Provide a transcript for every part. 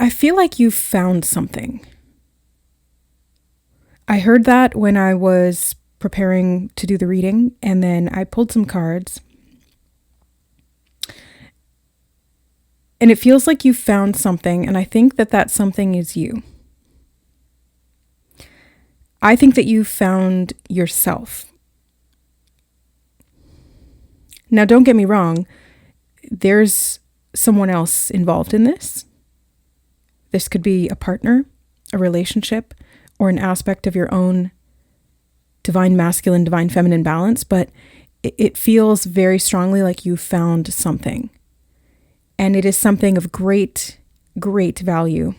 I feel like you found something. I heard that when I was preparing to do the reading, and then I pulled some cards. And it feels like you found something, and I think that that something is you. I think that you found yourself. Now, don't get me wrong. There's someone else involved in this. This could be a partner, a relationship, or an aspect of your own divine masculine, divine feminine balance, but it feels very strongly like you found something. And it is something of great, great value.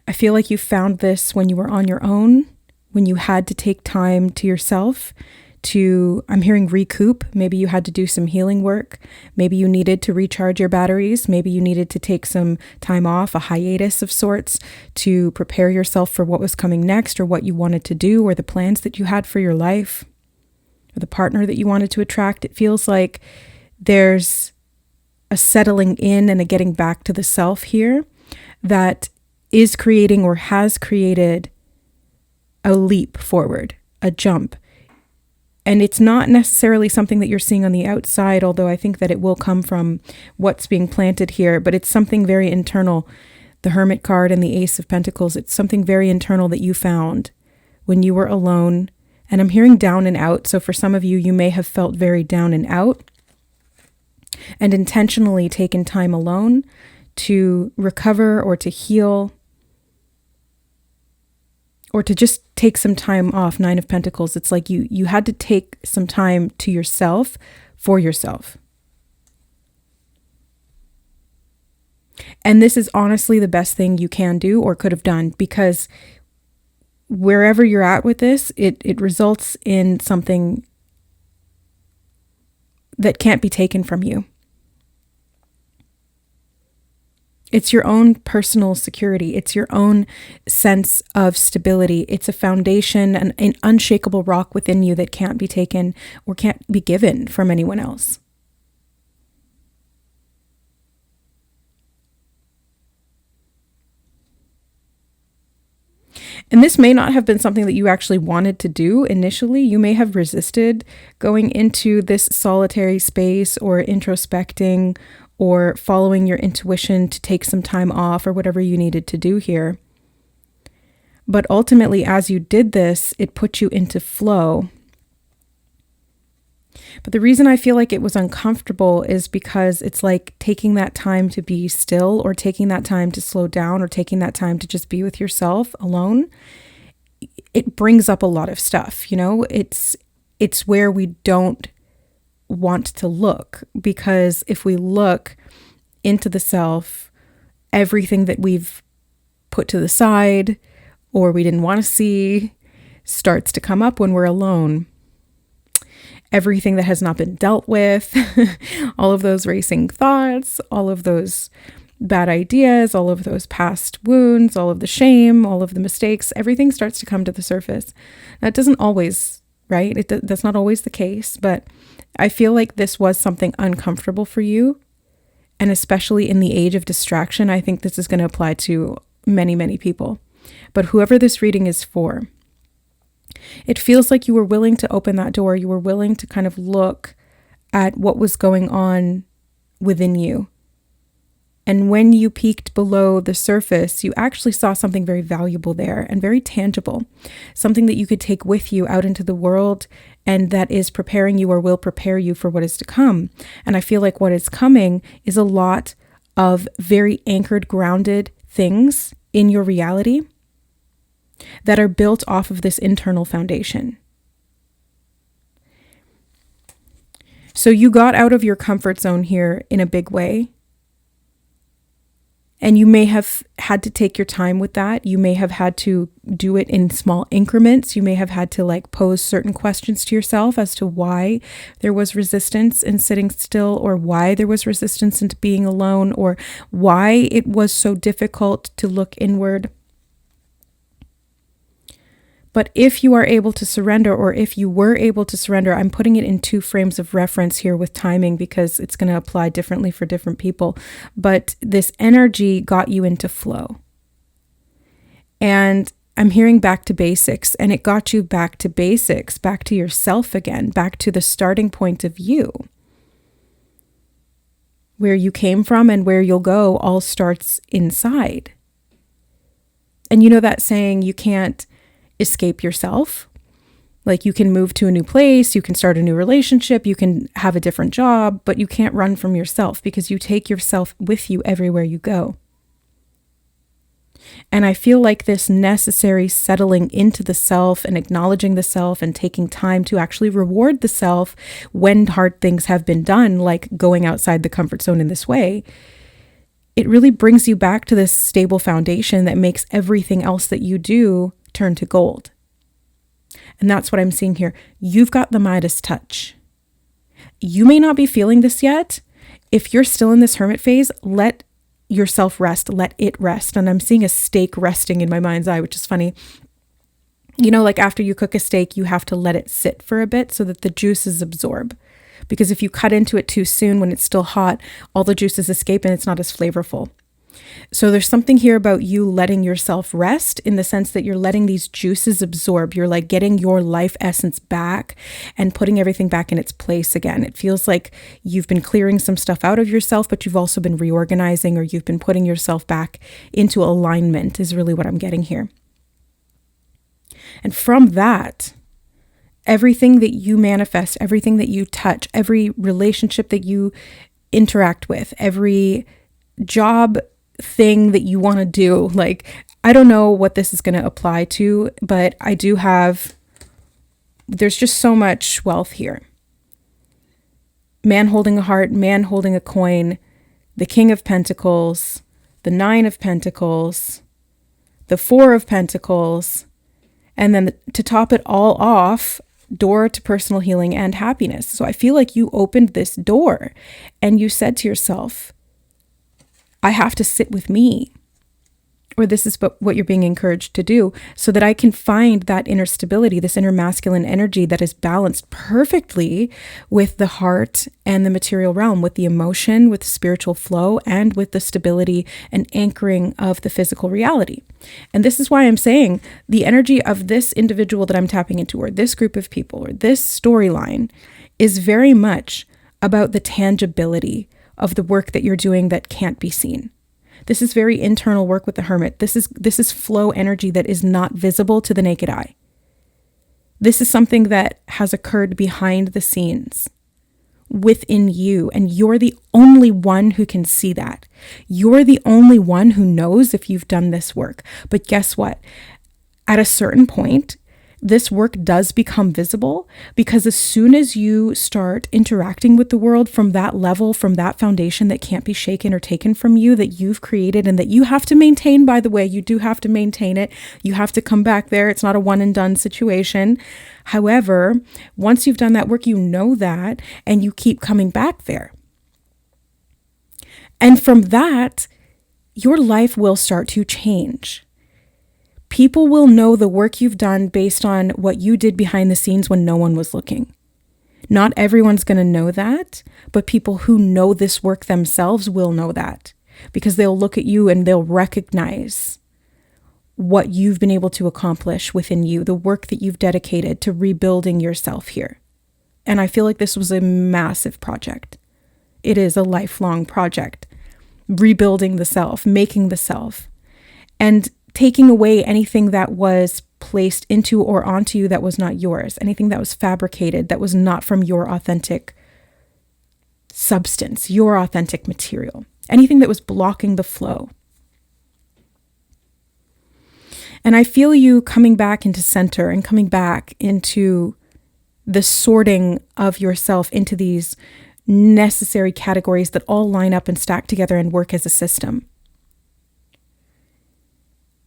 I feel like you found this when you were on your own, when you had to take time to yourself to, I'm hearing recoup. Maybe you had to do some healing work. Maybe you needed to recharge your batteries. Maybe you needed to take some time off, a hiatus of sorts, to prepare yourself for what was coming next, or what you wanted to do, or the plans that you had for your life, or the partner that you wanted to attract. It feels like there's a settling in and a getting back to the self here that is creating or has created a leap forward, a jump. And it's not necessarily something that you're seeing on the outside, although I think that it will come from what's being planted here, but it's something very internal. The Hermit card and the Ace of Pentacles, it's something very internal that you found when you were alone. And I'm hearing down and out. So for some of you, you may have felt very down and out and intentionally taken time alone to recover or to heal, or to just take some time off. Nine of Pentacles. It's like you had to take some time to yourself for yourself. And this is honestly the best thing you can do or could have done, because wherever you're at with this, it results in something that can't be taken from you. It's your own personal security. It's your own sense of stability. It's a foundation, an unshakable rock within you that can't be taken or can't be given from anyone else. And this may not have been something that you actually wanted to do initially. You may have resisted going into this solitary space or introspecting or following your intuition to take some time off or whatever you needed to do here. But ultimately, as you did this, it put you into flow. But the reason I feel like it was uncomfortable is because it's like taking that time to be still, or taking that time to slow down, or taking that time to just be with yourself alone. It brings up a lot of stuff, you know? It's where we don't want to look, because if we look into the self, everything that we've put to the side or we didn't want to see starts to come up when we're alone. Everything that has not been dealt with, all of those racing thoughts, all of those bad ideas, all of those past wounds, all of the shame, all of the mistakes, everything starts to come to the surface. That doesn't always, right? That's not always the case, but I feel like this was something uncomfortable for you. And especially in the age of distraction, I think this is going to apply to many, many people. But whoever this reading is for, it feels like you were willing to open that door. You were willing to kind of look at what was going on within you. And when you peeked below the surface, you actually saw something very valuable there and very tangible, something that you could take with you out into the world, and that is preparing you or will prepare you for what is to come. And I feel like what is coming is a lot of very anchored, grounded things in your reality that are built off of this internal foundation. So you got out of your comfort zone here in a big way. And you may have had to take your time with that. You may have had to do it in small increments. You may have had to pose certain questions to yourself as to why there was resistance in sitting still, or why there was resistance into being alone, or why it was so difficult to look inward. But if you are able to surrender, or if you were able to surrender, I'm putting it in 2 frames of reference here with timing because it's going to apply differently for different people. But this energy got you into flow. And I'm hearing back to basics, and it got you back to basics, back to yourself again, back to the starting point of you. Where you came from and where you'll go all starts inside. And you know that saying, you can't escape yourself. Like, you can move to a new place, you can start a new relationship, you can have a different job, but you can't run from yourself because you take yourself with you everywhere you go. And I feel like this necessary settling into the self and acknowledging the self and taking time to actually reward the self when hard things have been done, like going outside the comfort zone in this way, it really brings you back to this stable foundation that makes everything else that you do turn to gold. And that's what I'm seeing here. You've got the Midas touch. You may not be feeling this yet. If you're still in this hermit phase, let yourself rest, let it rest. And I'm seeing a steak resting in my mind's eye, which is funny. You know, like after you cook a steak, you have to let it sit for a bit so that the juices absorb. Because if you cut into it too soon when it's still hot, all the juices escape and it's not as flavorful. So there's something here about you letting yourself rest in the sense that you're letting these juices absorb. You're like getting your life essence back and putting everything back in its place again. It feels like you've been clearing some stuff out of yourself, but you've also been reorganizing, or you've been putting yourself back into alignment is really what I'm getting here. And from that, everything that you manifest, everything that you touch, every relationship that you interact with, every job thing that you want to do, like, I don't know what this is going to apply to, but I do have, there's just so much wealth here. Man holding a heart, man holding a coin, the King of Pentacles, the Nine of Pentacles, the Four of Pentacles, and then to top it all off, door to personal healing and happiness. So I feel like you opened this door and you said to yourself, I have to sit with me, or this is what you're being encouraged to do, so that I can find that inner stability, this inner masculine energy that is balanced perfectly with the heart and the material realm, with the emotion, with spiritual flow, and with the stability and anchoring of the physical reality. And this is why I'm saying the energy of this individual that I'm tapping into, or this group of people, or this storyline, is very much about the tangibility of the work that you're doing that can't be seen. This is very internal work with the hermit. This is flow energy that is not visible to the naked eye. This is something that has occurred behind the scenes within you, and you're the only one who can see that. You're the only one who knows if you've done this work. But guess what? At a certain point, this work does become visible, because as soon as you start interacting with the world from that level, from that foundation that can't be shaken or taken from you, that you've created and that you have to maintain, by the way, you do have to maintain it. You have to come back there. It's not a one and done situation. However, once you've done that work, you know that, and you keep coming back there. And from that, your life will start to change. People will know the work you've done based on what you did behind the scenes when no one was looking. Not everyone's going to know that, but people who know this work themselves will know that, because they'll look at you and they'll recognize what you've been able to accomplish within you, the work that you've dedicated to rebuilding yourself here. And I feel like this was a massive project. It is a lifelong project, rebuilding the self, making the self, and taking away anything that was placed into or onto you that was not yours, anything that was fabricated, that was not from your authentic substance, your authentic material, anything that was blocking the flow. And I feel you coming back into center and coming back into the sorting of yourself into these necessary categories that all line up and stack together and work as a system.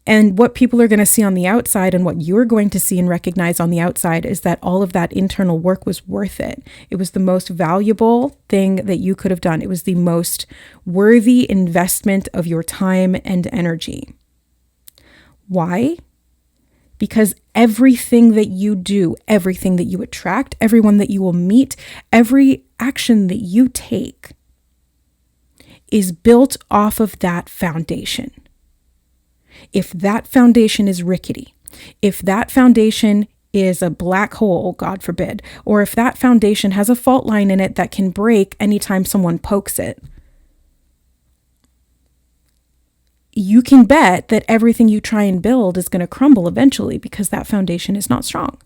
And what people are going to see on the outside and what you're going to see and recognize on the outside is that all of that internal work was worth it. It was the most valuable thing that you could have done. It was the most worthy investment of your time and energy. Why? Because Everything that you do, everything that you attract, everyone that you will meet, every action that you take is built off of that foundation. If that foundation is rickety, if that foundation is a black hole, God forbid, or if that foundation has a fault line in it that can break anytime someone pokes it, you can bet that everything you try and build is going to crumble eventually because that foundation is not strong.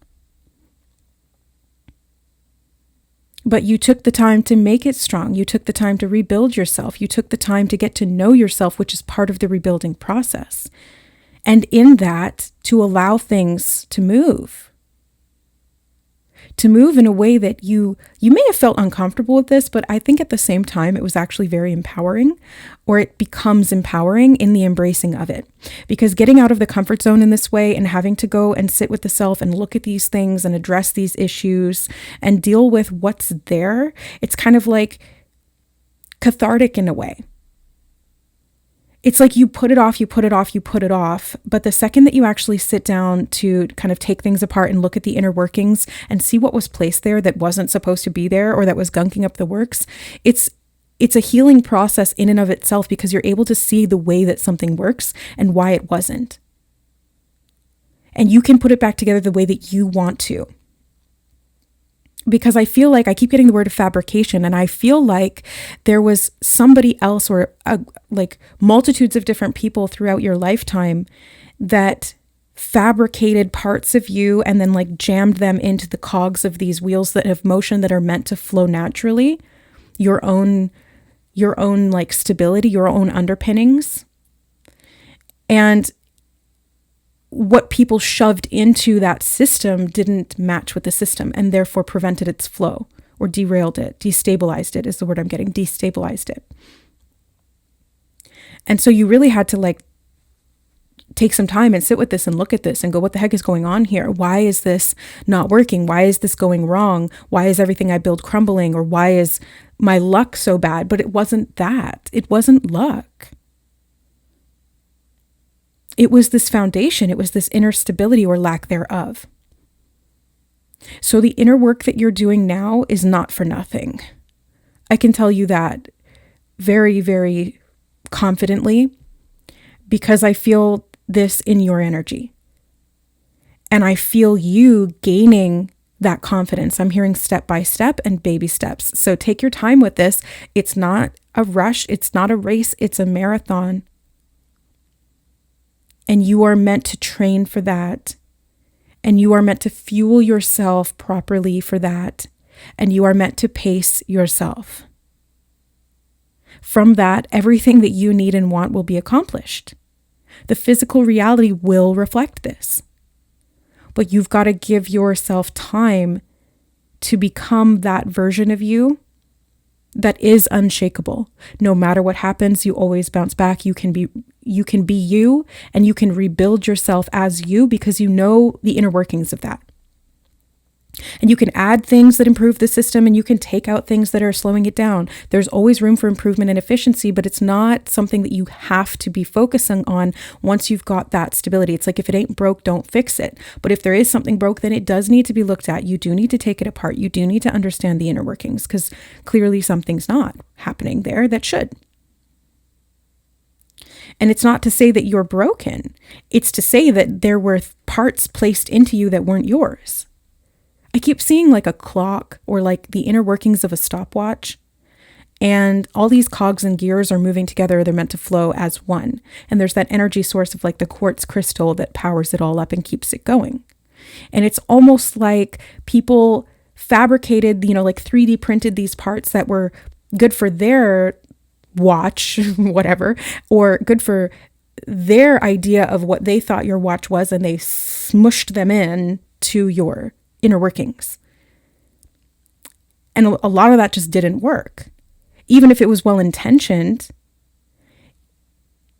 But you took the time to make it strong. You took the time to rebuild yourself. You took the time to get to know yourself, which is part of the rebuilding process. And in that, to allow things to move in a way that you may have felt uncomfortable with this, but I think at the same time, it was actually very empowering, or it becomes empowering in the embracing of it. Because getting out of the comfort zone in this way and having to go and sit with the self and look at these things and address these issues and deal with what's there, it's kind of like cathartic in a way. It's like you put it off, but the second that you actually sit down to kind of take things apart and look at the inner workings and see what was placed there that wasn't supposed to be there or that was gunking up the works, it's a healing process in and of itself, because you're able to see the way that something works and why it wasn't. And you can put it back together the way that you want to. Because I feel like I keep getting the word of fabrication, and I feel like there was somebody else or like multitudes of different people throughout your lifetime that fabricated parts of you and then like jammed them into the cogs of these wheels that have motion that are meant to flow naturally, your own like stability, your own underpinnings. And what people shoved into that system didn't match with the system and therefore prevented its flow or derailed it, destabilized it is the word I'm getting, destabilized it. And so you really had to like take some time and sit with this and look at this and go, what the heck is going on here? Why is this not working? Why is this going wrong? Why is everything I build crumbling? Or why is my luck so bad? But it wasn't that. It wasn't luck. It was this foundation. It was this inner stability or lack thereof. So the inner work that you're doing now is not for nothing. I can tell you that very, very confidently, because I feel this in your energy. And I feel you gaining that confidence. I'm hearing step by step and baby steps. So take your time with this. It's not a rush. It's not a race. It's a marathon. And you are meant to train for that. And you are meant to fuel yourself properly for that. And you are meant to pace yourself. From that, everything that you need and want will be accomplished. The physical reality will reflect this. But you've got to give yourself time to become that version of you that is unshakable. No matter what happens, you always bounce back. You can be you, and you can rebuild yourself as you, because you know the inner workings of that. And you can add things that improve the system, and you can take out things that are slowing it down. There's always room for improvement and efficiency, but it's not something that you have to be focusing on once you've got that stability. It's like, if it ain't broke, don't fix it. But if there is something broke, then it does need to be looked at. You do need to take it apart. You do need to understand the inner workings, because clearly something's not happening there that should. And it's not to say that you're broken. It's to say that there were parts placed into you that weren't yours. I keep seeing like a clock or like the inner workings of a stopwatch, and all these cogs and gears are moving together. They're meant to flow as one. And there's that energy source of like the quartz crystal that powers it all up and keeps it going. And it's almost like people fabricated, like 3D printed these parts that were good for their watch, whatever, or good for their idea of what they thought your watch was, and they smushed them in to your inner workings. And a lot of that just didn't work. Even if it was well-intentioned,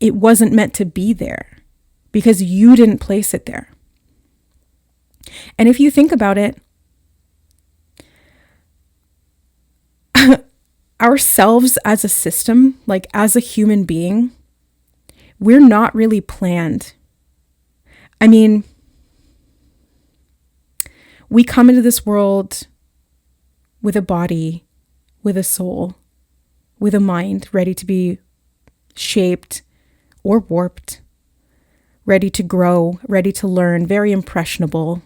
it wasn't meant to be there because you didn't place it there. And if you think about it, ourselves as a system, like as a human being, we're not really planned. I mean, We come into this world with a body, with a soul, with a mind ready to be shaped or warped, ready to grow, ready to learn, very impressionable.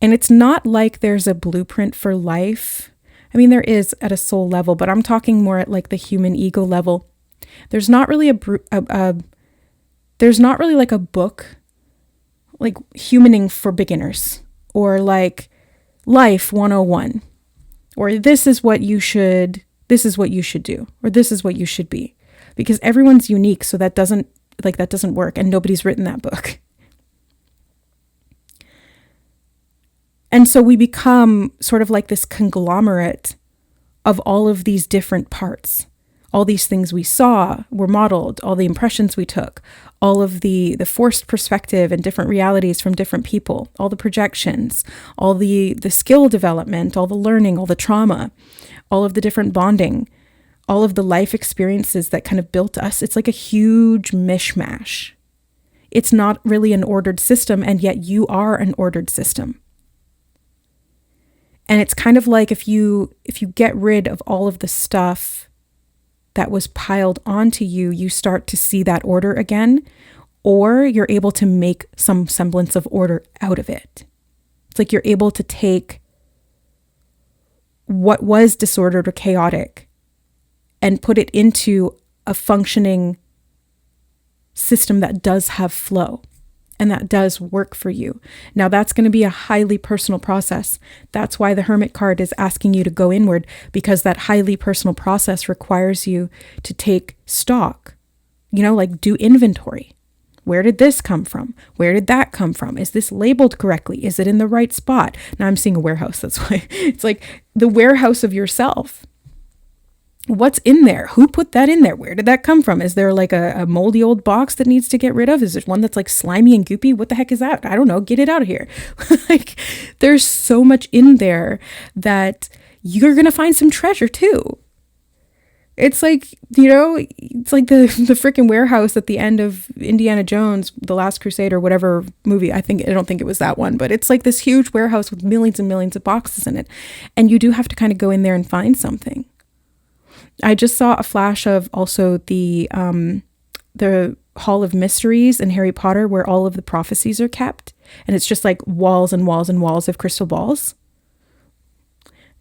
And it's not like there's a blueprint for life. I mean, there is at a soul level, but I'm talking more at like the human ego level. There's not really there's not really like a book, like humaning for beginners, or like life 101, or this is what you should do, or this is what you should be, because everyone's unique. So that doesn't work, and nobody's written that book. And so we become sort of like this conglomerate of all of these different parts. All these things we saw were modeled, all the impressions we took, all of the forced perspective and different realities from different people, all the projections, all the skill development, all the learning, all the trauma, all of the different bonding, all of the life experiences that kind of built us. It's like a huge mishmash. It's not really an ordered system, and yet you are an ordered system. And it's kind of like if you get rid of all of the stuff that was piled onto you, you start to see that order again, or you're able to make some semblance of order out of it. It's like you're able to take what was disordered or chaotic and put it into a functioning system that does have flow and that does work for you. Now, that's going to be a highly personal process. That's why the Hermit card is asking you to go inward, because that highly personal process requires you to take stock, like do inventory. Where did this come from? Where did that come from? Is this labeled correctly? Is it in the right spot? Now I'm seeing a warehouse. That's why it's like the warehouse of yourself. What's in there? Who put that in there? Where did that come from? Is there like a moldy old box that needs to get rid of? Is there one that's like slimy and goopy? What the heck is that? I don't know. Get it out of here. Like, there's so much in there that you're going to find some treasure too. It's like, it's like the freaking warehouse at the end of Indiana Jones, The Last Crusade, or whatever movie. I don't think it was that one, but it's like this huge warehouse with millions and millions of boxes in it. And you do have to kind of go in there and find something. I just saw a flash of also the Hall of Mysteries in Harry Potter, where all of the prophecies are kept. And it's just like walls and walls and walls of crystal balls.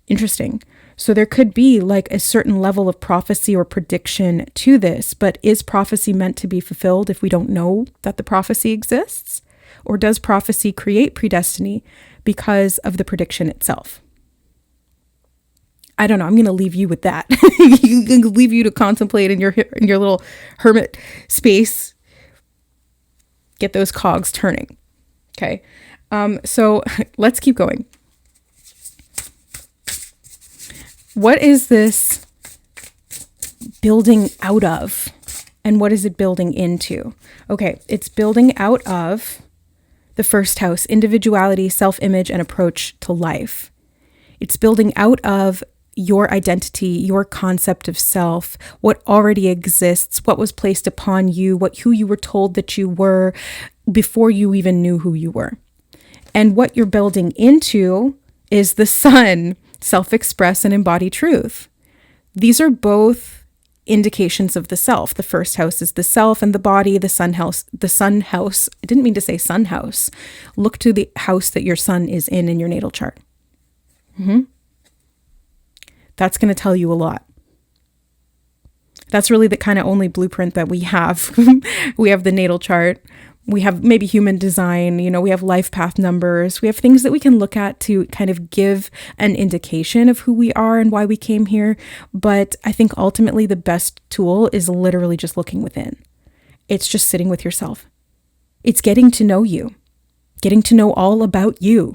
Interesting. So there could be like a certain level of prophecy or prediction to this, but is prophecy meant to be fulfilled if we don't know that the prophecy exists? Or does prophecy create predestiny because of the prediction itself? I don't know. I'm going to leave you with that. Leave you to contemplate in your little hermit space. Get those cogs turning. Okay. So let's keep going. What is this building out of? And what is it building into? Okay. It's building out of the first house: individuality, self-image, and approach to life. It's building out of your identity, your concept of self, what already exists, what was placed upon you, who you were told that you were before you even knew who you were. And what you're building into is the sun, self-express and embody truth. These are both indications of the self. The first house is the self and the body, the sun house. I didn't mean to say sun house. Look to the house that your sun is in your natal chart. That's going to tell you a lot. That's really the kind of only blueprint that we have. We have the natal chart. We have maybe human design. We have life path numbers. We have things that we can look at to kind of give an indication of who we are and why we came here. But I think ultimately the best tool is literally just looking within. It's just sitting with yourself. It's getting to know you, getting to know all about you.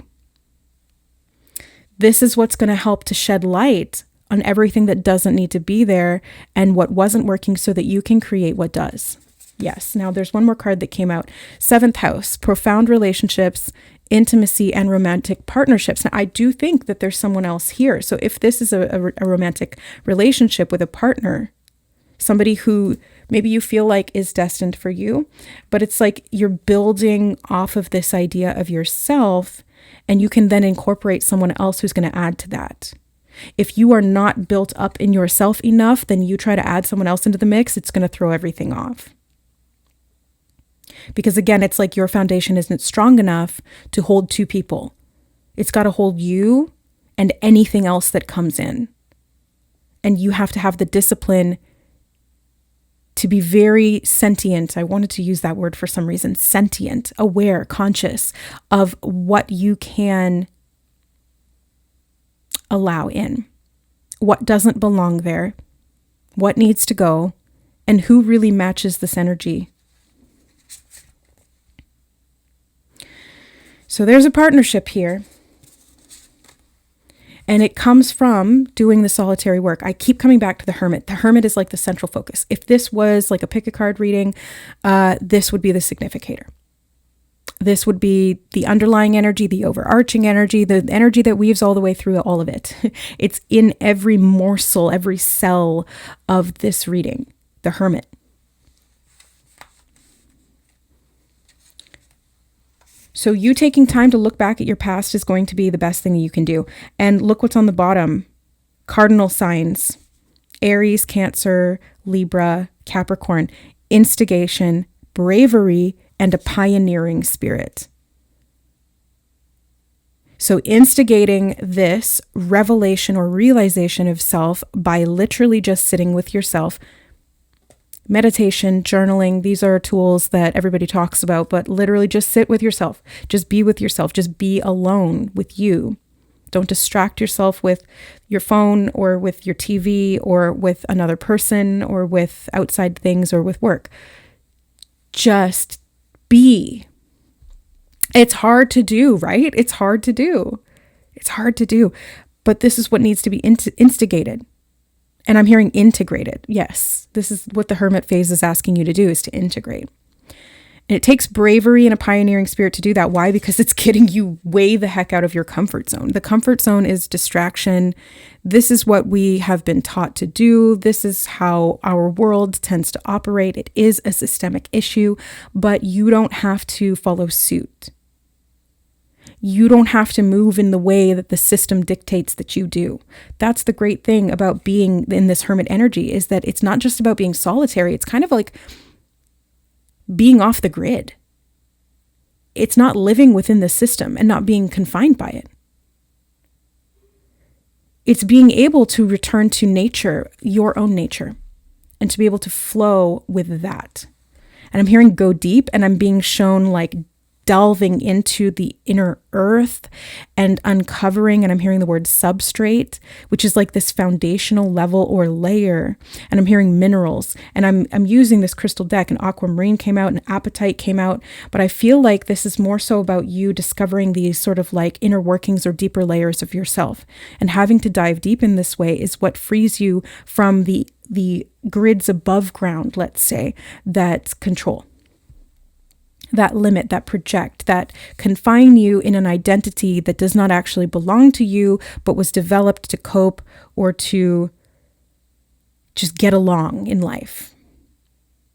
This is what's going to help to shed light on everything that doesn't need to be there and what wasn't working, so that you can create what does. Yes. Now there's one more card that came out. 7th house, profound relationships, intimacy, and romantic partnerships. Now I do think that there's someone else here. So if this is a romantic relationship with a partner, somebody who maybe you feel like is destined for you, but it's like you're building off of this idea of yourself And you can then incorporate someone else who's going to add to that. If you are not built up in yourself enough, then you try to add someone else into the mix, it's going to throw everything off. Because again, it's like your foundation isn't strong enough to hold two people. It's got to hold you and anything else that comes in. And you have to have the discipline to be very sentient. I wanted to use that word for some reason. Sentient, aware, conscious of what you can allow in, what doesn't belong there, what needs to go, and who really matches this energy. So there's a partnership here. And it comes from doing the solitary work. I keep coming back to the Hermit. The Hermit is like the central focus. If this was like a pick a card reading, this would be the significator. This would be the underlying energy, the overarching energy, the energy that weaves all the way through all of it. It's in every morsel, every cell of this reading, the Hermit. So you taking time to look back at your past is going to be the best thing you can do. And look what's on the bottom. Cardinal signs: Aries, Cancer, Libra, Capricorn. Instigation, bravery, and a pioneering spirit. So instigating this revelation or realization of self by literally just sitting with yourself. Meditation, journaling, these are tools that everybody talks about, but literally just sit with yourself. Just be with yourself. Just be alone with you. Don't distract yourself with your phone or with your TV or with another person or with outside things or with work. Just be. It's hard to do, right? It's hard to do. It's hard to do. But this is what needs to be instigated. And I'm hearing integrated. Yes, this is what the Hermit phase is asking you to do, is to integrate. And it takes bravery and a pioneering spirit to do that. Why? Because it's getting you way the heck out of your comfort zone. The comfort zone is distraction. This is what we have been taught to do. This is how our world tends to operate. It is a systemic issue, but you don't have to follow suit. You don't have to move in the way that the system dictates that you do. That's the great thing about being in this Hermit energy, is that it's not just about being solitary. It's kind of like being off the grid. It's not living within the system and not being confined by it. It's being able to return to nature, your own nature, and to be able to flow with that. And I'm hearing go deep, and I'm being shown like delving into the inner earth and uncovering, and I'm hearing the word substrate, which is like this foundational level or layer. And I'm hearing minerals, and I'm using this crystal deck, and aquamarine came out and apatite came out. But I feel like this is more so about you discovering these sort of like inner workings or deeper layers of yourself. And having to dive deep in this way is what frees you from the grids above ground, let's say, that control, that limit, that project, that confine you in an identity that does not actually belong to you, but was developed to cope or to just get along in life,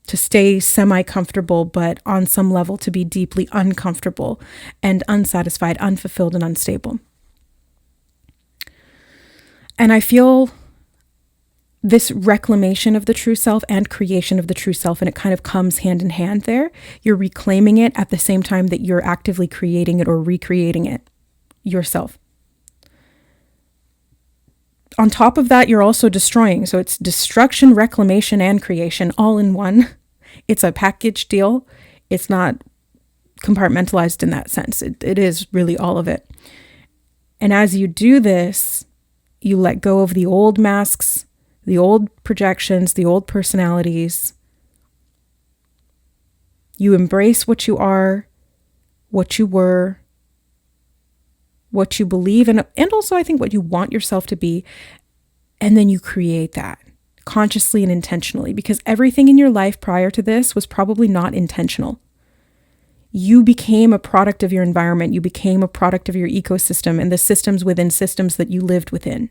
to stay semi-comfortable, but on some level to be deeply uncomfortable and unsatisfied, unfulfilled, and unstable. And I feel this reclamation of the true self and creation of the true self, and it kind of comes hand in hand there. You're reclaiming it at the same time that you're actively creating it or recreating it yourself. On top of that, you're also destroying. So it's destruction, reclamation, and creation all in one. It's a package deal. It's not compartmentalized in that sense. It is really all of it. And as you do this, you let go of the old masks, the old projections, the old personalities. You embrace what you are, what you were, what you believe, and also I think what you want yourself to be. And then you create that consciously and intentionally, because everything in your life prior to this was probably not intentional. You became a product of your environment. You became a product of your ecosystem and the systems within systems that you lived within.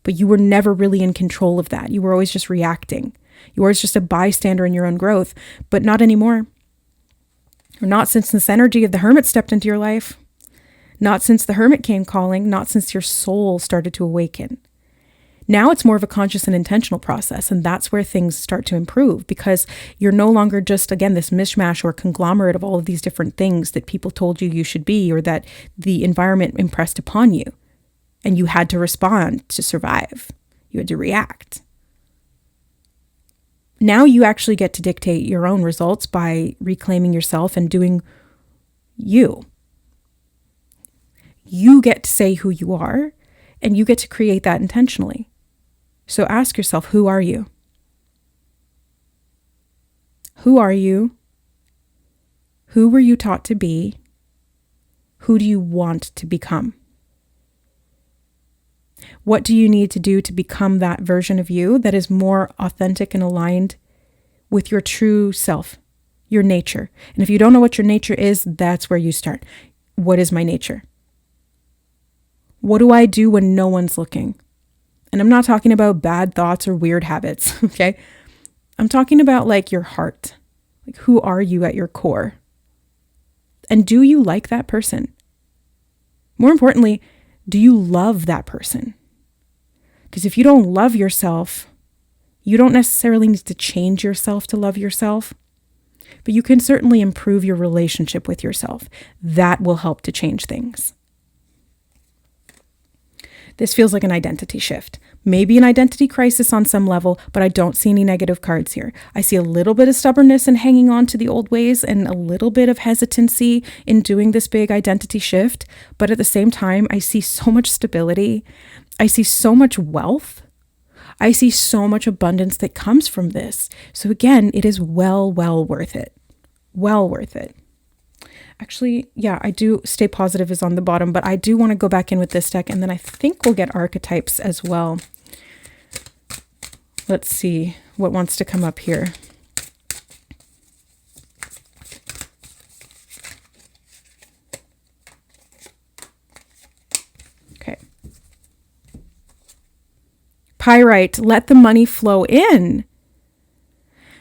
But you were never really in control of that. You were always just reacting. You were always just a bystander in your own growth, but not anymore. Or not since this energy of the Hermit stepped into your life. Not since the hermit came calling, not since your soul started to awaken. Now it's more of a conscious and intentional process, and that's where things start to improve, because you're no longer just, again, this mishmash or conglomerate of all of these different things that people told you should be, or that the environment impressed upon you, and you had to respond to survive. You had to react. Now you actually get to dictate your own results by reclaiming yourself and doing you. You get to say who you are, and you get to create that intentionally. So ask yourself, who are you? Who are you? Who were you taught to be? Who do you want to become? What do you need to do to become that version of you that is more authentic and aligned with your true self, your nature? And if you don't know what your nature is, that's where you start. What is my nature? What do I do when no one's looking? And I'm not talking about bad thoughts or weird habits, okay? I'm talking about like your heart. Like, who are you at your core? And do you like that person? More importantly, do you love that person? Because if you don't love yourself, you don't necessarily need to change yourself to love yourself, but you can certainly improve your relationship with yourself. That will help to change things. This feels like an identity shift, maybe an identity crisis on some level, but I don't see any negative cards here. I see a little bit of stubbornness and hanging on to the old ways and a little bit of hesitancy in doing this big identity shift. But at the same time, I see so much stability. I see so much wealth. I see so much abundance that comes from this. So again, it is well worth it. Well worth it. Actually, yeah, I do. Stay positive is on the bottom, but I do want to go back in with this deck, and then I think we'll get archetypes as well. Let's see what wants to come up here. Okay. Pyrite, let the money flow in.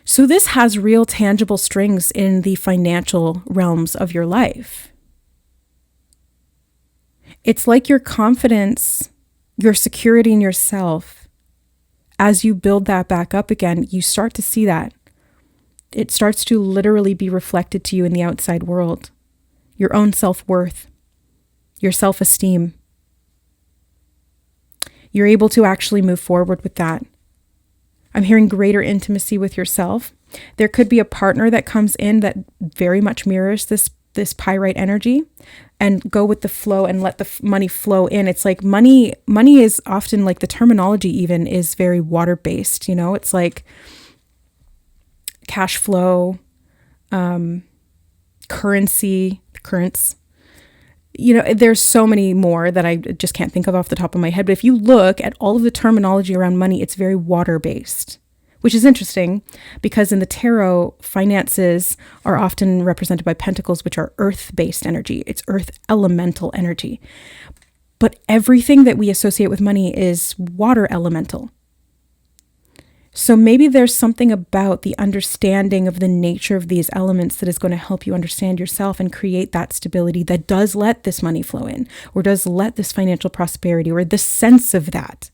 So this has real tangible strings in the financial realms of your life. It's like your confidence, your security in yourself, as you build that back up again, you start to see that. It starts to literally be reflected to you in the outside world. Your own self-worth, your self-esteem. You're able to actually move forward with that. I'm hearing greater intimacy with yourself. There could be a partner that comes in that very much mirrors this pyrite energy, and go with the flow and let the money flow in. It's like money is often, like, the terminology even is very water-based, you know? It's like cash flow, currency, currents. You know, there's so many more that I just can't think of off the top of my head. But if you look at all of the terminology around money, it's very water-based, which is interesting because in the tarot, finances are often represented by pentacles, which are earth-based energy. It's earth elemental energy. But everything that we associate with money is water elemental. So maybe there's something about the understanding of the nature of these elements that is going to help you understand yourself and create that stability that does let this money flow in, or does let this financial prosperity, or the sense of that.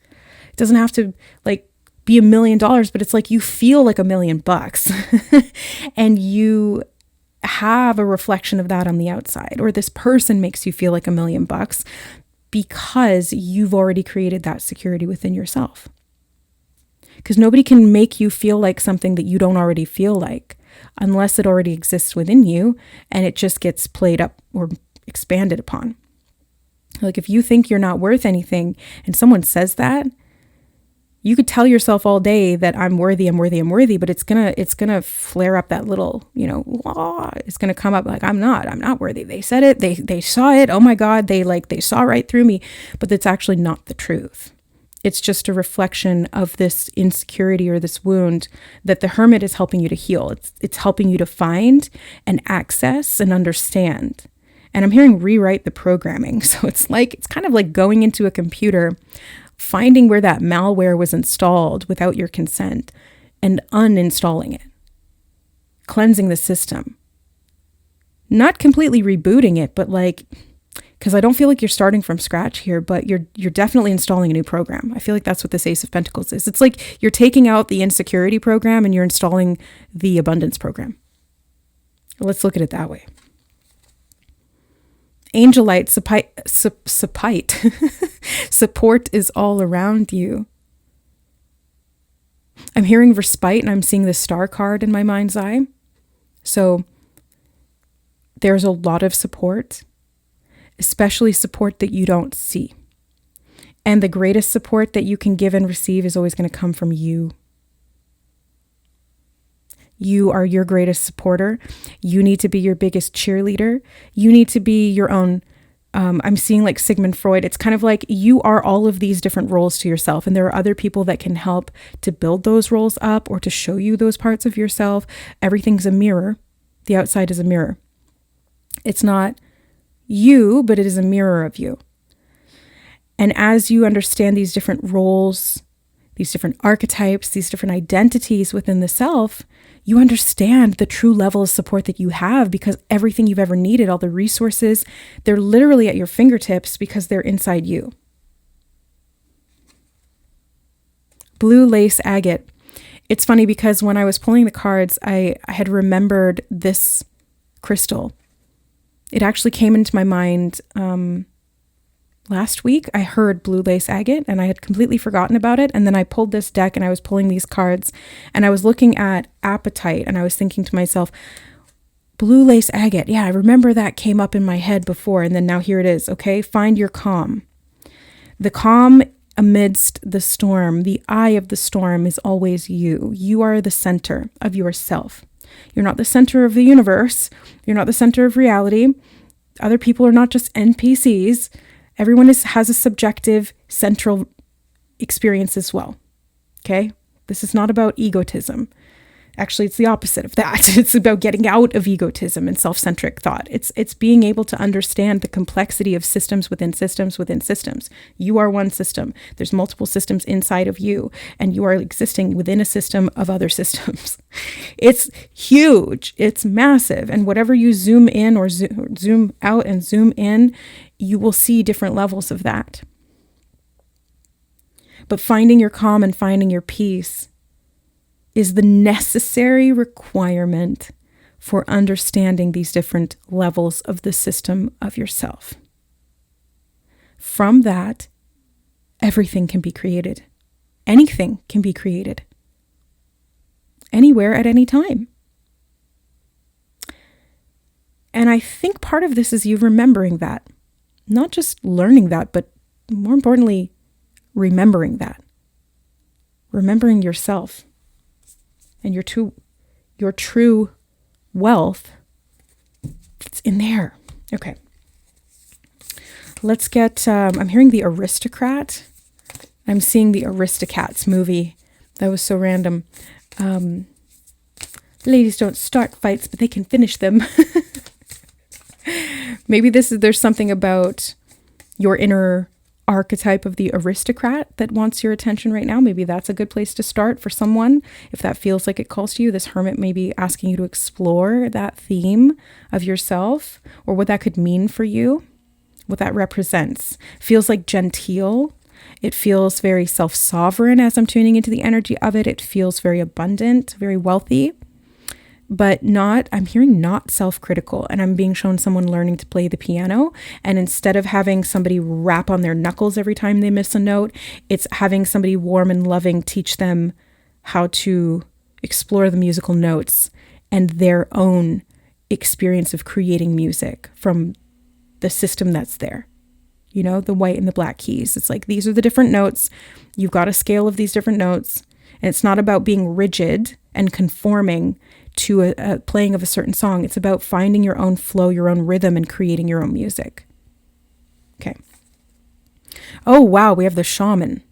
It doesn't have to like be $1 million, but it's like you feel like $1 million and you have a reflection of that on the outside, or this person makes you feel like $1 million because you've already created that security within yourself. Because nobody can make you feel like something that you don't already feel like, unless it already exists within you and it just gets played up or expanded upon. Like, if you think you're not worth anything and someone says that, you could tell yourself all day that I'm worthy, but it's gonna flare up that little, it's gonna come up like I'm not worthy. They said it, they saw it. Oh my God, they saw right through me, but that's actually not the truth. It's just a reflection of this insecurity or this wound that the hermit is helping you to heal. It's helping you to find and access and understand. And I'm hearing rewrite the programming. So it's kind of like going into a computer, finding where that malware was installed without your consent and uninstalling it, cleansing the system. Not completely rebooting it, but Because I don't feel like you're starting from scratch here, but you're definitely installing a new program. I feel like that's what this Ace of Pentacles is. It's like you're taking out the insecurity program and you're installing the abundance program. Let's look at it that way. Angel light, support is all around you. I'm hearing respite and I'm seeing the star card in my mind's eye. So there's a lot of support, especially support that you don't see. And the greatest support that you can give and receive is always going to come from you. You are your greatest supporter. You need to be your biggest cheerleader. You need to be your own, I'm seeing like Sigmund Freud. It's kind of like you are all of these different roles to yourself. And there are other people that can help to build those roles up or to show you those parts of yourself. Everything's a mirror. The outside is a mirror. It's not you, but it is a mirror of you. And as you understand these different roles, these different archetypes, these different identities within the self, you understand the true level of support that you have, because everything you've ever needed, all the resources, they're literally at your fingertips because they're inside you. Blue lace agate. It's funny because when I was pulling the cards, I had remembered this crystal. It actually came into my mind last week. I heard blue lace agate and I had completely forgotten about it. And then I pulled this deck and I was pulling these cards and I was looking at appetite and I was thinking to myself, blue lace agate. Yeah, I remember that came up in my head before. And then now here it is. Okay. Find your calm. The calm amidst the storm, the eye of the storm is always you. You are the center of yourself. You're not the center of the universe. You're not the center of reality. Other people are not just NPCs. Everyone has a subjective central experience as well. Okay? This is not about egotism. Actually, it's the opposite of that. It's about getting out of egotism and self-centric thought. It's being able to understand the complexity of systems within systems within systems. You are one system. There's multiple systems inside of you, and you are existing within a system of other systems. It's huge. It's massive. And whatever you zoom in or zoom out and zoom in, you will see different levels of that. But finding your calm and finding your peace is the necessary requirement for understanding these different levels of the system of yourself. From that, everything can be created. Anything can be created. Anywhere at any time. And I think part of this is you remembering that. Not just learning that, but more importantly, remembering that. Remembering yourself. And your true wealth, it's in there. Okay. Let's get, I'm hearing the Aristocrat. I'm seeing the Aristocats movie. That was so random. Ladies don't start fights, but they can finish them. Maybe there's something about your inner archetype of the aristocrat that wants your attention right now. Maybe that's a good place to start for someone. If that feels like it calls to you, this hermit may be asking you to explore that theme of yourself or what that could mean for you, what that represents. Feels like genteel. It feels very self-sovereign as I'm tuning into the energy of it. It feels very abundant, very wealthy, but I'm hearing not self-critical. And I'm being shown someone learning to play the piano. And instead of having somebody rap on their knuckles every time they miss a note, it's having somebody warm and loving teach them how to explore the musical notes and their own experience of creating music from the system that's there. You know, the white and the black keys. It's like, these are the different notes. You've got a scale of these different notes. And it's not about being rigid and conforming to a playing of a certain song. It's about finding your own flow, your own rhythm, and creating your own music. Okay. Oh, wow. We have the shaman.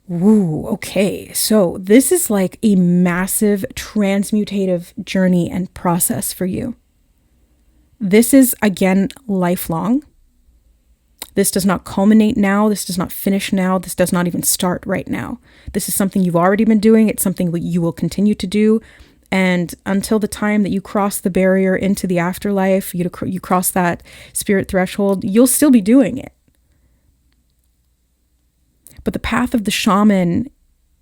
Ooh, okay. So this is like a massive transmutative journey and process for you. This is, again, lifelong. This does not culminate now. This does not finish now. This does not even start right now. This is something you've already been doing. It's something that you will continue to do. And until the time that you cross the barrier into the afterlife, you cross that spirit threshold, you'll still be doing it. But the path of the shaman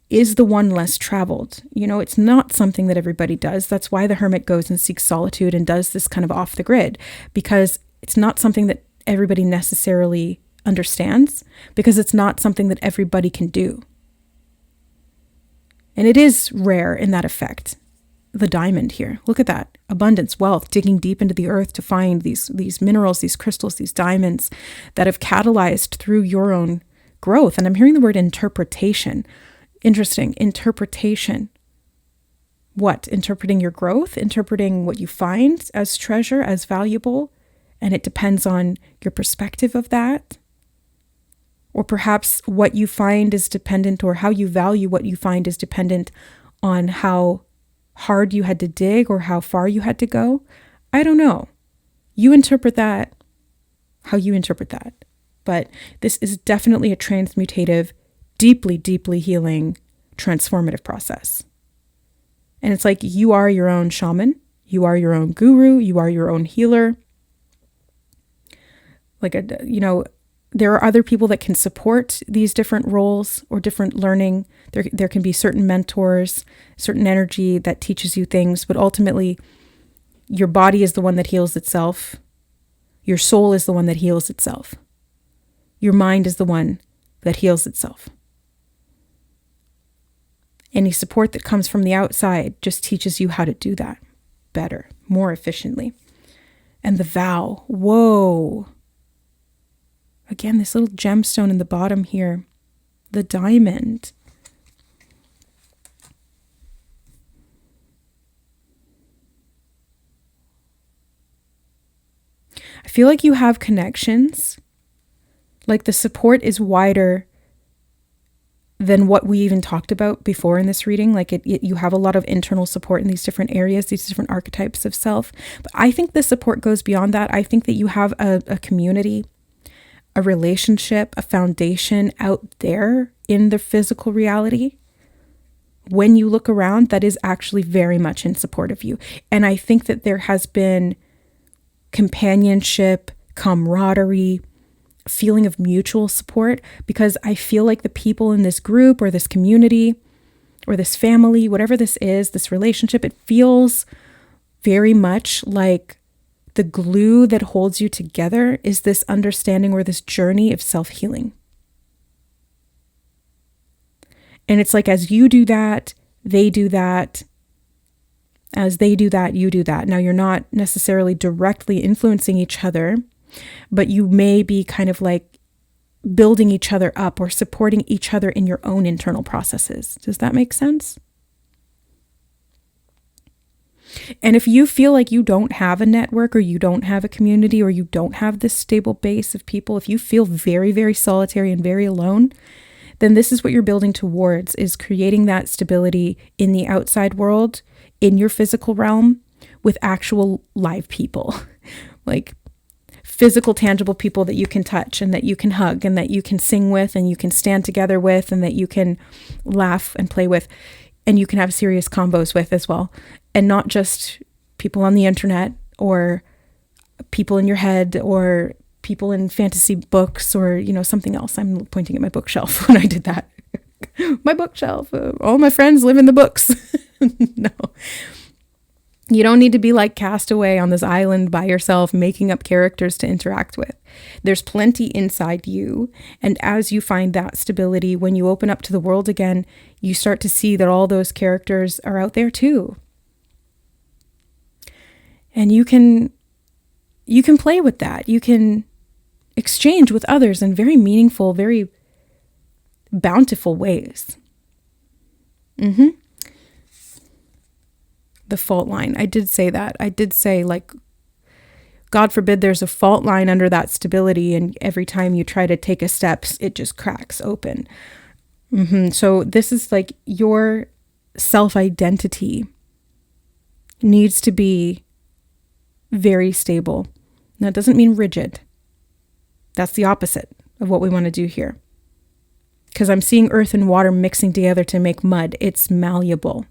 is the one less traveled. It's not something that everybody does. That's why the hermit goes and seeks solitude and does this kind of off the grid, because it's not something that everybody necessarily understands, because it's not something that everybody can do. And it is rare in that effect. The diamond here, look at that. Abundance, wealth, digging deep into the earth to find these minerals, these crystals, these diamonds that have catalyzed through your own growth. And I'm hearing the word interpretation. Interesting. Interpretation. What? Interpreting your growth? Interpreting what you find as treasure, as valuable? And it depends on your perspective of that. Or perhaps what you find is dependent, or how you value what you find is dependent on how hard you had to dig or how far you had to go. I don't know. You interpret that how you interpret that. But this is definitely a transmutative, deeply, deeply healing, transformative process. And it's like you are your own shaman. You are your own guru. You are your own healer. There are other people that can support these different roles or different learning. There can be certain mentors, certain energy that teaches you things, but ultimately your body is the one that heals itself. Your soul is the one that heals itself. Your mind is the one that heals itself. Any support that comes from the outside just teaches you how to do that better, more efficiently. And the vow, whoa. Again, this little gemstone in the bottom here, the diamond. I feel like you have connections, like the support is wider than what we even talked about before in this reading. Like you have a lot of internal support in these different areas, these different archetypes of self. But I think the support goes beyond that. I think that you have a community, a relationship, a foundation out there in the physical reality. When you look around, that is actually very much in support of you. And I think that there has been companionship, camaraderie, feeling of mutual support, because I feel like the people in this group or this community or this family, whatever this is, this relationship, it feels very much like the glue that holds you together is this understanding or this journey of self-healing. And it's like, as you do that, they do that. As they do that, you do that. Now, you're not necessarily directly influencing each other, but you may be kind of like building each other up or supporting each other in your own internal processes. Does that make sense? And if you feel like you don't have a network or you don't have a community or you don't have this stable base of people, if you feel very, very solitary and very alone, then this is what you're building towards, is creating that stability in the outside world, in your physical realm, with actual live people, like physical, tangible people that you can touch and that you can hug and that you can sing with and you can stand together with and that you can laugh and play with and you can have serious combos with as well. And not just people on the internet or people in your head or people in fantasy books or, something else. I'm pointing at my bookshelf when I did that. My bookshelf. All my friends live in the books. No. You don't need to be like castaway on this island by yourself, making up characters to interact with. There's plenty inside you. And as you find that stability, when you open up to the world again, you start to see that all those characters are out there too. And you can play with that. You can exchange with others in very meaningful, very bountiful ways. The fault line. I did say that. I did say, like, God forbid there's a fault line under that stability, and every time you try to take a step, it just cracks open. So this is like your self-identity needs to be very stable. Now, it doesn't mean rigid. That's the opposite of what we want to do here. Because I'm seeing earth and water mixing together to make mud. It's malleable.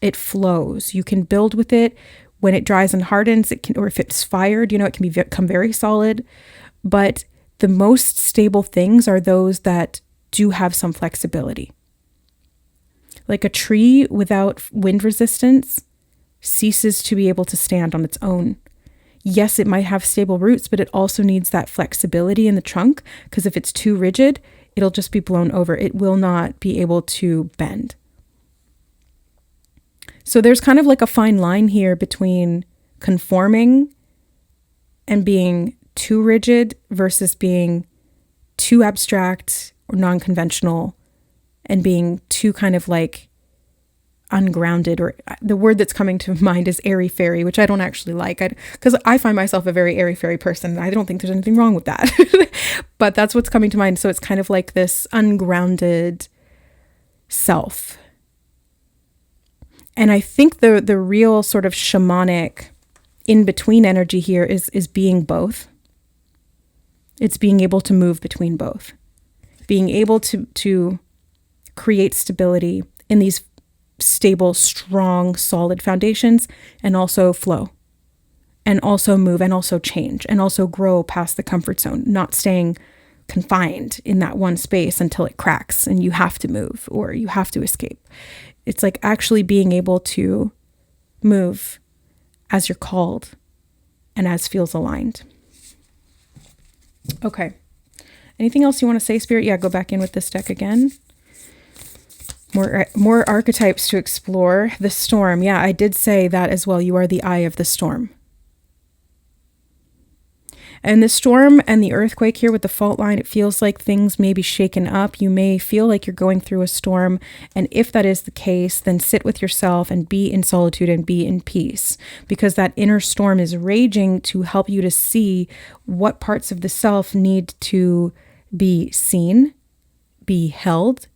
It flows. You can build with it. When it dries and hardens, it can, or if it's fired, it can become very solid. But the most stable things are those that do have some flexibility. Like a tree without wind resistance ceases to be able to stand on its own. Yes, it might have stable roots, but it also needs that flexibility in the trunk, because if it's too rigid, it'll just be blown over. It will not be able to bend. So there's kind of like a fine line here between conforming and being too rigid versus being too abstract or non-conventional and being too kind of like ungrounded, or the word that's coming to mind is airy-fairy, which I don't actually like, because I find myself a very airy-fairy person, and I don't think there's anything wrong with that. But that's what's coming to mind. So it's kind of like this ungrounded self. And I think the real sort of shamanic in-between energy here is being both. It's being able to move between both. Being able to create stability in these stable, strong, solid foundations, and also flow, and also move, and also change, and also grow past the comfort zone, not staying confined in that one space until it cracks and you have to move or you have to escape. It's like actually being able to move as you're called and as feels aligned. Okay. Anything else you want to say, Spirit? Yeah, go back in with this deck again. More archetypes to explore. The storm. Yeah, I did say that as well. You are the eye of the storm. And the storm and the earthquake here with the fault line, it feels like things may be shaken up. You may feel like you're going through a storm. And if that is the case, then sit with yourself and be in solitude and be in peace, because that inner storm is raging to help you to see what parts of the self need to be seen, be held,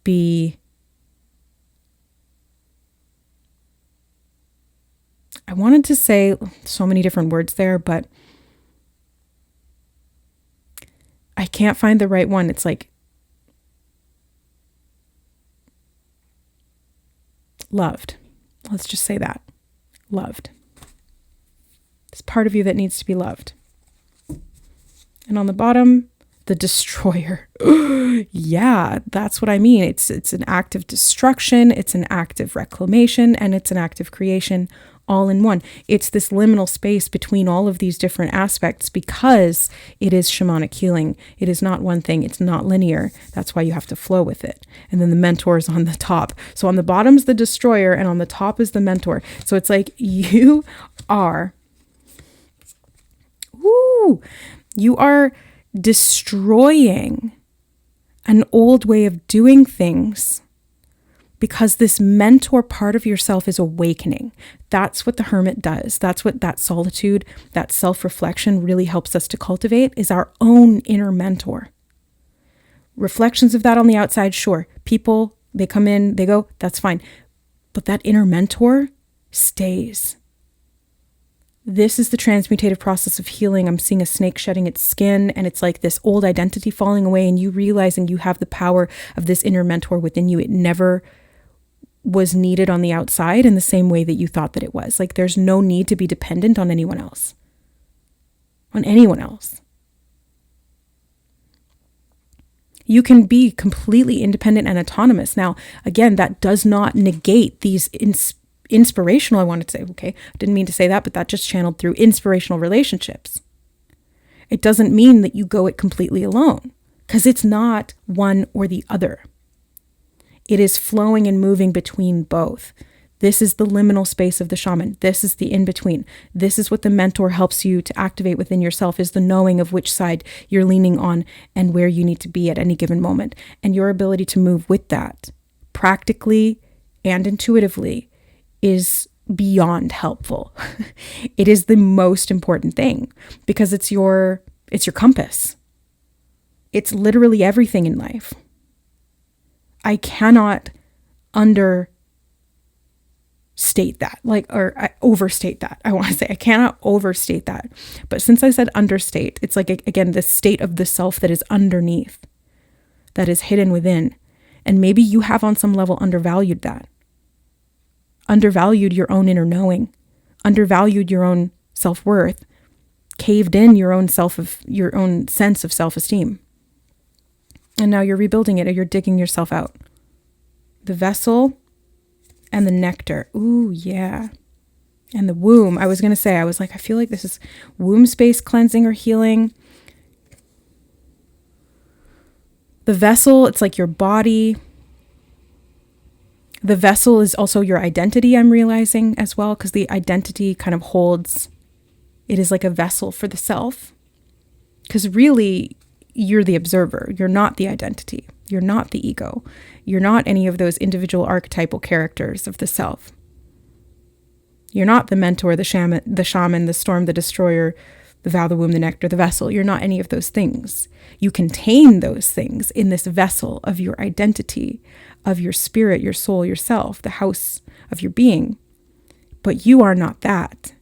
I wanted to say so many different words there, but I can't find the right one. It's like loved. Let's just say that. Loved. It's part of you that needs to be loved. And on the bottom, the destroyer. Yeah, that's what I mean. It's an act of destruction, it's an act of reclamation, and it's an act of creation all in one. It's this liminal space between all of these different aspects because it is shamanic healing. It is not one thing. It's not linear. That's why you have to flow with it. And then the mentor is on the top. So on the bottom's the destroyer and on the top is the mentor. So it's like you are destroying an old way of doing things because this mentor part of yourself is awakening. That's what the hermit does. That's what that solitude, that self-reflection really helps us to cultivate, is our own inner mentor. Reflections of that on the outside, sure. People, they come in, they go, that's fine. But that inner mentor stays. This is the transmutative process of healing. I'm seeing a snake shedding its skin, and it's like this old identity falling away, and you realizing you have the power of this inner mentor within you. It never was needed on the outside in the same way that you thought that it was. Like there's no need to be dependent on anyone else. On anyone else. You can be completely independent and autonomous. Now, again, that does not negate these inspirational, I wanted to say, okay, I didn't mean to say that, but that just channeled through inspirational relationships. It doesn't mean that you go it completely alone, because it's not one or the other. It is flowing and moving between both. This is the liminal space of the shaman. This is the in-between. This is what the mentor helps you to activate within yourself, is the knowing of which side you're leaning on and where you need to be at any given moment. And your ability to move with that practically and intuitively is beyond helpful. It is the most important thing because it's your compass. It's literally everything in life. I cannot understate that, overstate that. I want to say I cannot overstate that. But since I said understate, it's like, again, the state of the self that is underneath, that is hidden within. And maybe you have on some level undervalued that. undervalued your own inner knowing, undervalued your own self-worth, caved in your own sense of self-esteem. And now you're rebuilding it, or you're digging yourself out. The vessel and the nectar. Ooh, yeah. And the womb. I was like, I feel like this is womb space cleansing or healing. The vessel, it's like your body. The vessel is also your identity, I'm realizing as well, because the identity kind of holds, it is like a vessel for the self. Because really, you're the observer. You're not the identity. You're not the ego. You're not any of those individual archetypal characters of the self. You're not the mentor, the shaman, the storm, the destroyer, the vow, the womb, the nectar, the vessel. You're not any of those things. You contain those things in this vessel of your identity, of your spirit, your soul, yourself, the house of your being. But you are not that.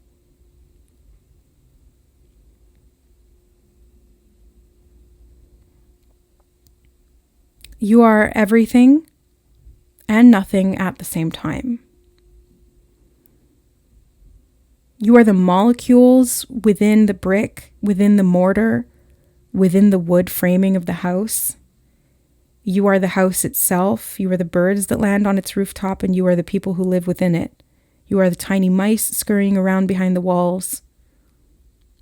You are everything and nothing at the same time. You are the molecules within the brick, within the mortar, within the wood framing of the house. You are the house itself. You are the birds that land on its rooftop, and you are the people who live within it. You are the tiny mice scurrying around behind the walls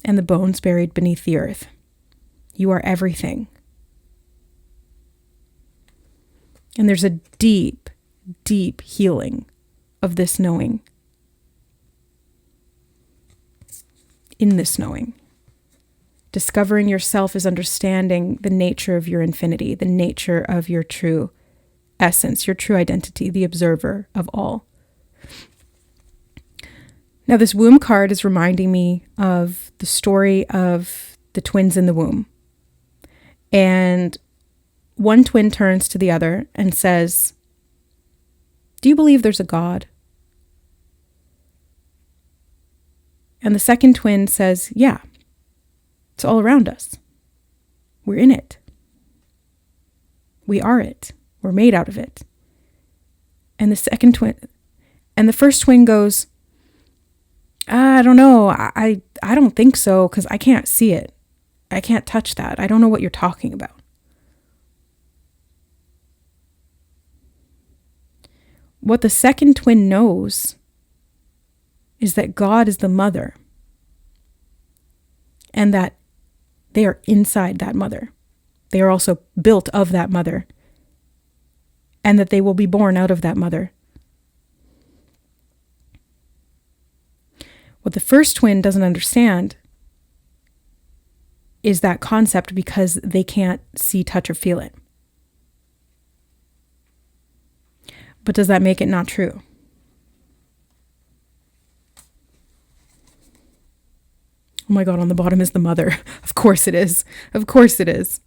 and the bones buried beneath the earth. You are everything. And there's a deep, deep healing of this knowing. In this knowing. Discovering yourself is understanding the nature of your infinity, the nature of your true essence, your true identity, the observer of all. Now, this womb card is reminding me of the story of the twins in the womb. And one twin turns to the other and says, "Do you believe there's a God?" And the second twin says, "Yeah, it's all around us. We're in it. We are it. We're made out of it." And the first twin goes, "I don't know. I don't think so, because I can't see it. I can't touch that. I don't know what you're talking about." What the second twin knows is that God is the mother, and that they are inside that mother. They are also built of that mother, and that they will be born out of that mother. What the first twin doesn't understand is that concept, because they can't see, touch, or feel it. But does that make it not true? Oh my God, on the bottom is the mother. Of course it is. Of course it is.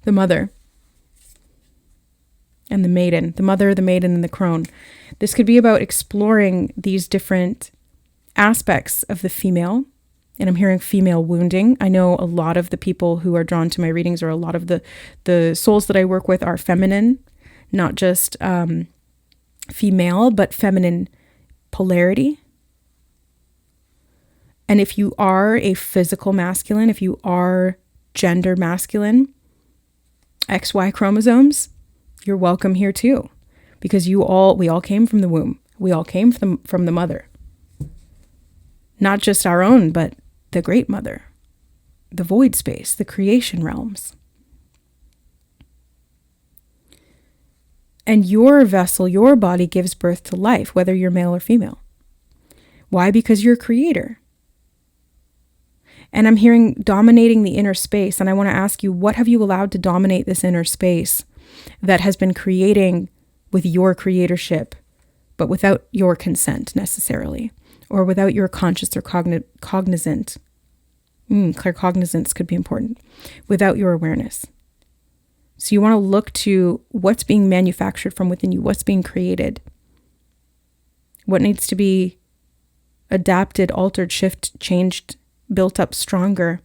The mother. And the maiden. The mother, the maiden, and the crone. This could be about exploring these different aspects of the female. And I'm hearing female wounding. I know a lot of the people who are drawn to my readings, or a lot of the souls that I work with, are feminine. Not just female, but feminine polarity. And if you are a physical masculine, if you are gender masculine, XY chromosomes, you're welcome here too. Because we all came from the womb. We all came from the mother. Not just our own, but the great mother, the void space, the creation realms. And your vessel, your body, gives birth to life, whether you're male or female. Why? Because you're a creator. And I'm hearing dominating the inner space. And I want to ask you, what have you allowed to dominate this inner space that has been creating with your creatorship, but without your consent necessarily, or without your conscious or cognizant? Claircognizance could be important. Without your awareness. So you want to look to what's being manufactured from within you, what's being created, what needs to be adapted, altered, shifted, changed, built up stronger,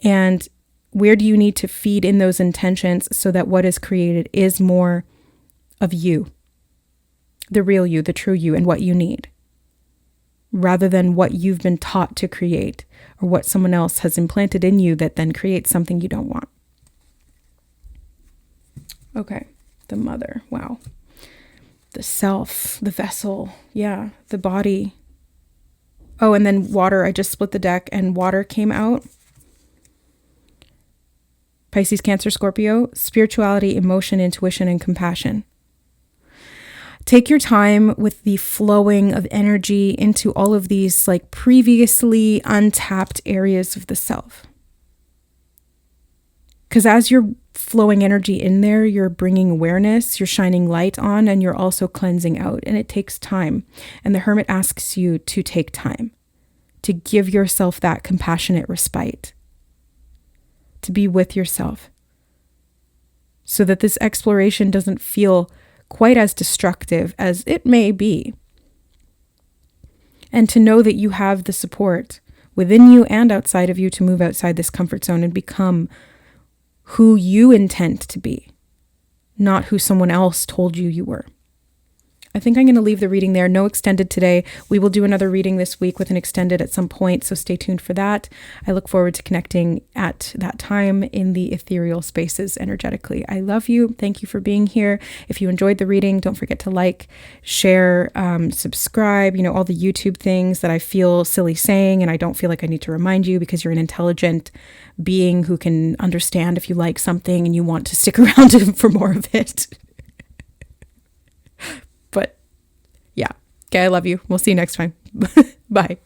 and where do you need to feed in those intentions so that what is created is more of you the real you, the true you, and what you need, rather than what you've been taught to create or what someone else has implanted in you that then creates something you don't want. Okay, the mother, wow. The self, the vessel, yeah, the body. Oh, and then water, I just split the deck and water came out. Pisces, Cancer, Scorpio, spirituality, emotion, intuition, and compassion. Take your time with the flowing of energy into all of these like previously untapped areas of the self. Because as you're flowing energy in there, you're bringing awareness, you're shining light on, and you're also cleansing out. And it takes time. And the Hermit asks you to take time, to give yourself that compassionate respite, to be with yourself, so that this exploration doesn't feel quite as destructive as it may be. And to know that you have the support within you and outside of you to move outside this comfort zone and become who you intend to be, not who someone else told you you were. I think I'm going to leave the reading there. No extended today. We will do another reading this week with an extended at some point, so stay tuned for that. I look forward to connecting at that time in the ethereal spaces energetically. I love you. Thank you for being here. If you enjoyed the reading, don't forget to like, share, subscribe, all the YouTube things that I feel silly saying, and I don't feel like I need to remind you because you're an intelligent being who can understand if you like something and you want to stick around for more of it. But yeah, okay, I love you. We'll see you next time. Bye.